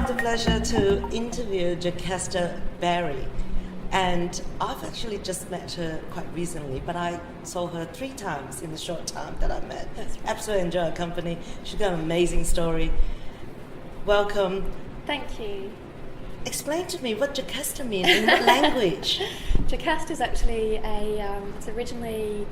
the pleasure to interview Jacasta Barry. And I've actually just met her quite recently, but I saw her 3 times in the short time that I met. That's right. Absolutely enjoy her company. She's got an amazing story. Welcome. Thank you. Explain to me what Jacasta means in what language? Jacasta is actually it's originally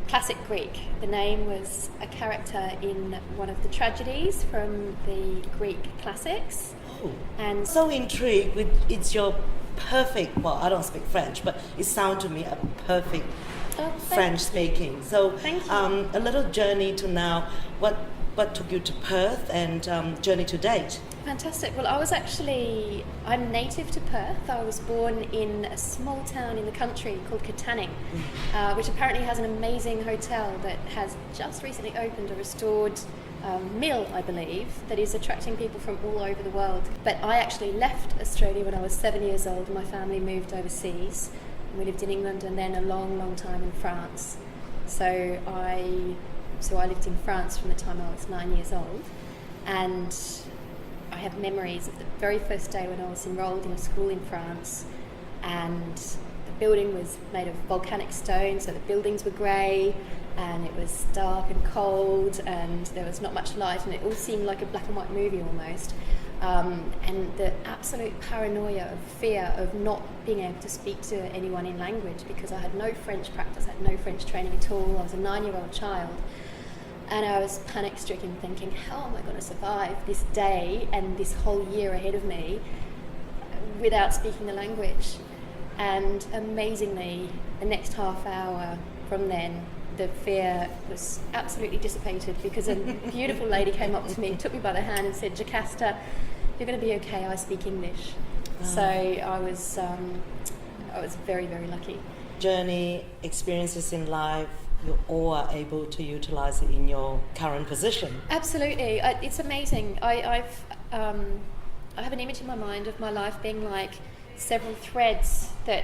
classic Greek. The name was a character in one of the tragedies from the Greek classics. Oh, And so intrigued with it's your perfect, well, I don't speak French, but it sounds to me a perfect French speaking. So Thank you. a little journey to now, what took you to Perth and journey to date? Fantastic. Well, I'm native to Perth. I was born in a small town in the country called Katanning, which apparently has an amazing hotel that has just recently opened a restored mill, I believe, that is attracting people from all over the world. But I actually left Australia when I was 7 years old and my family moved overseas. We lived in England and then a long, long time in France. So I lived in France from the time I was 9 years old, and I have memories of the very first day when I was enrolled in a school in France, and the building was made of volcanic stone, so the buildings were grey and it was dark and cold and there was not much light and it all seemed like a black and white movie almost. And the absolute paranoia of fear of not being able to speak to anyone in language because I had no French practice, I had no French training at all. I was a 9-year-old child. And I was panic-stricken thinking, how am I going to survive this day and this whole year ahead of me without speaking the language? And amazingly, the next half hour from then, the fear was absolutely dissipated because a beautiful lady came up to me, took me by the hand and said, Jacasta, you're going to be okay, I speak English. So I was very, very lucky. Journey, experiences in life, you all are able to utilize it in your current position. Absolutely, it's amazing. I have an image in my mind of my life being like several threads that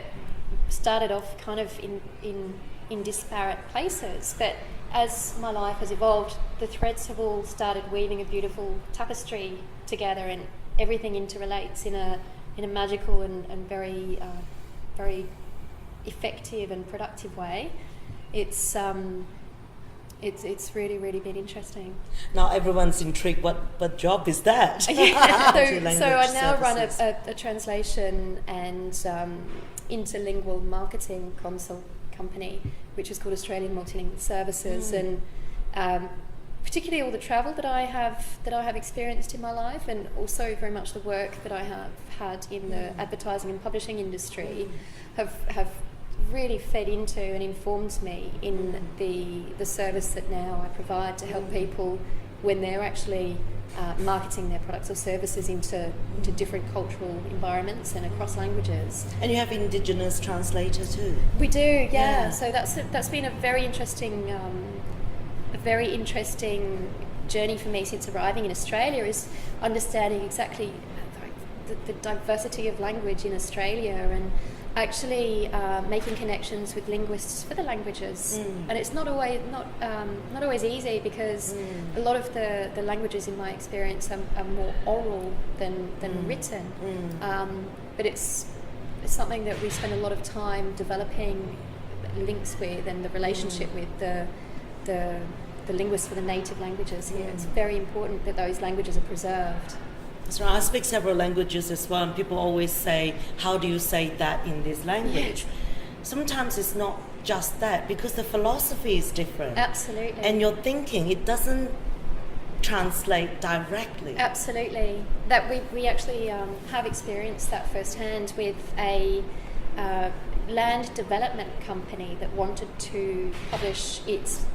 started off kind of in disparate places, but as my life has evolved, the threads have all started weaving a beautiful tapestry together, and everything interrelates in a magical and very very effective and productive way. It's really, really been interesting. Now everyone's intrigued, what job is that? So I now run a translation and interlingual marketing consult company, which is called Australian Multilingual Services, and particularly all the travel that I have experienced in my life, and also very much the work that I have had in the advertising and publishing industry have really fed into and informed me in the service that now I provide to help people when they're actually marketing their products or services into different cultural environments and across languages. And you have indigenous translator too. We do, yeah. So that's been a very interesting journey for me since arriving in Australia, is understanding exactly the diversity of language in Australia and actually making connections with linguists for the languages. And it's not always easy because a lot of the languages in my experience are more oral than written. But it's something that we spend a lot of time developing links with, and the relationship with the linguists for the native languages here. It's very important that those languages are preserved. So I speak several languages as well, and people always say, how do you say that in this language? Sometimes it's not just that, because the philosophy is different. Absolutely. And your thinking, it doesn't translate directly. Absolutely. That we actually have experienced that firsthand with a land development company that wanted to publish its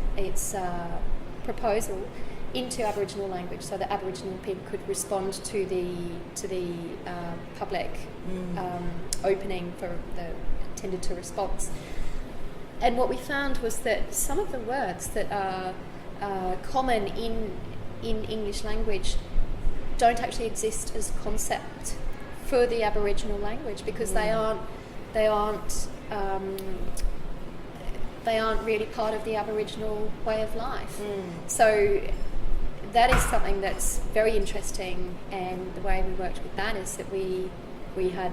proposal into Aboriginal language, so that Aboriginal people could respond to the public opening for the tended to response. And what we found was that some of the words that are common in English language don't actually exist as concept for the Aboriginal language, because they aren't really part of the Aboriginal way of life. So that is something that's very interesting, and the way we worked with that is that we had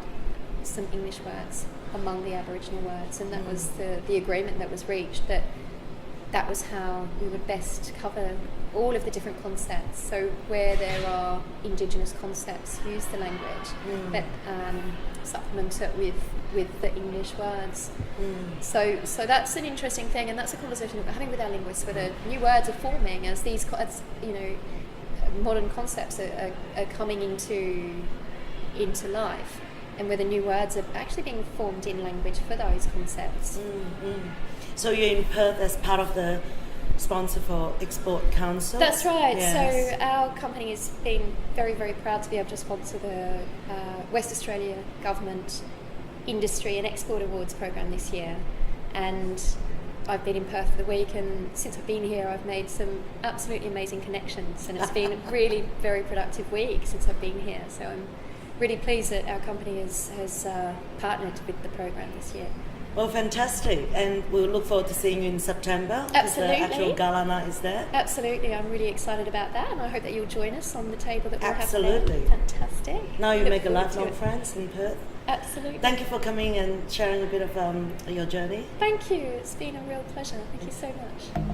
some English words among the Aboriginal words, and that was the agreement that was reached, that was how we would best cover all of the different concepts. So where there are indigenous concepts, use the language, but supplement it with the English words. So that's an interesting thing, and that's a conversation that we're having with our linguists, whether new words are forming as these, as you know, modern concepts are coming into life, and whether new words are actually being formed in language for those concepts. So you're in Perth as part of the sponsor for Export Council? That's right. Yes. So our company has been very, very proud to be able to sponsor the West Australia Government Industry and Export Awards program this year. And I've been in Perth for the week, and since I've been here I've made some absolutely amazing connections, and it's been a really very productive week since I've been here. So I'm really pleased that our company has partnered with the program this year. Well, fantastic, and we'll look forward to seeing you in September. Absolutely. The actual gala night is there. Absolutely, I'm really excited about that, and I hope that you'll join us on the table that we'll Absolutely. have there. Fantastic. Now you Look make a forward to lifelong it. friends in Perth. Absolutely. Thank you for coming and sharing a bit of your journey. Thank you. It's been a real pleasure. Thank you so much.